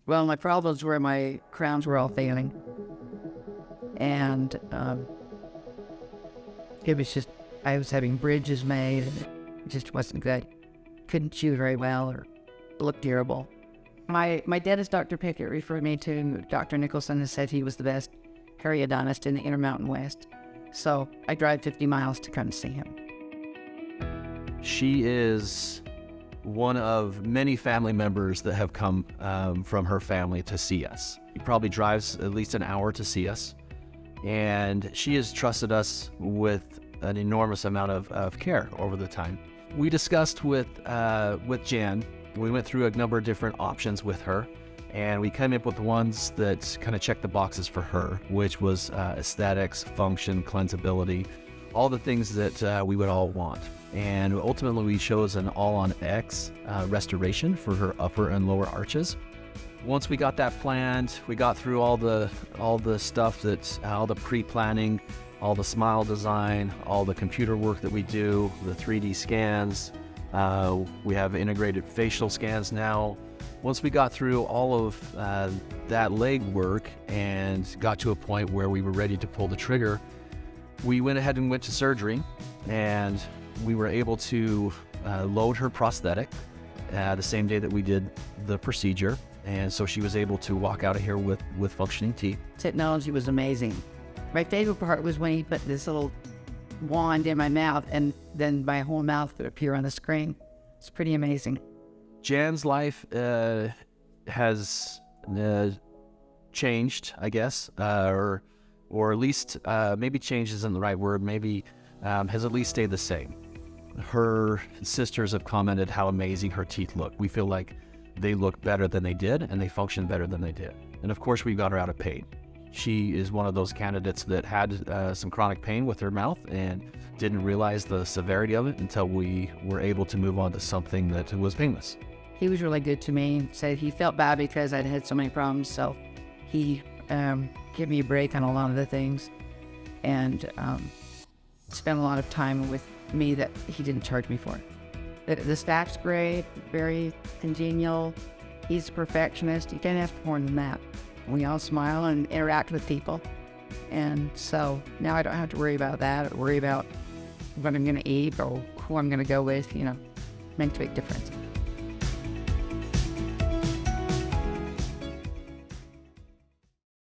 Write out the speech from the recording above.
Well, my problems were my crowns were all failing. And it was just, I was having bridges made, and it just wasn't good. Couldn't chew very well or looked terrible. My dentist, Dr. Pickett, referred me to Dr. Nicholson and said he was the best periodontist in the Intermountain West. So I drive 50 miles to come see him. She is one of many family members that have come from her family to see us. She probably drives at least an hour to see us. And she has trusted us with an enormous amount of care over the time. We discussed with Jan. We went through a number of different options with her, and we came up with the ones that kind of checked the boxes for her, which was aesthetics, function, cleansability, all the things that we would all want. And ultimately we chose an all-on-X restoration for her upper and lower arches. Once we got that planned, we got through all the stuff all the pre-planning, all the smile design, all the computer work that we do, the 3D scans. We have integrated facial scans now. Once we got through all of that legwork and got to a point where we were ready to pull the trigger, we went ahead and went to surgery, and we were able to load her prosthetic the same day that we did the procedure. And so she was able to walk out of here with functioning teeth. Technology was amazing. My favorite part was when he put this little wand in my mouth, and then my whole mouth would appear on the screen. It's pretty amazing. Jan's life has changed, I guess, or at least maybe change isn't the right word, maybe has at least stayed the same. Her sisters have commented how amazing her teeth look. We feel like they look better than they did, and they function better than they did. And of course, we got her out of pain. She is one of those candidates that had some chronic pain with her mouth and didn't realize the severity of it until we were able to move on to something that was painless. He was really good to me. Said he felt bad because I'd had so many problems, so he gave me a break on a lot of the things, and spent a lot of time with me that he didn't charge me for. The staff's great, very congenial. He's a perfectionist. You can't ask for more than that. We all smile and interact with people. And so now I don't have to worry about that, or worry about what I'm going to eat or who I'm going to go with. Makes a big difference.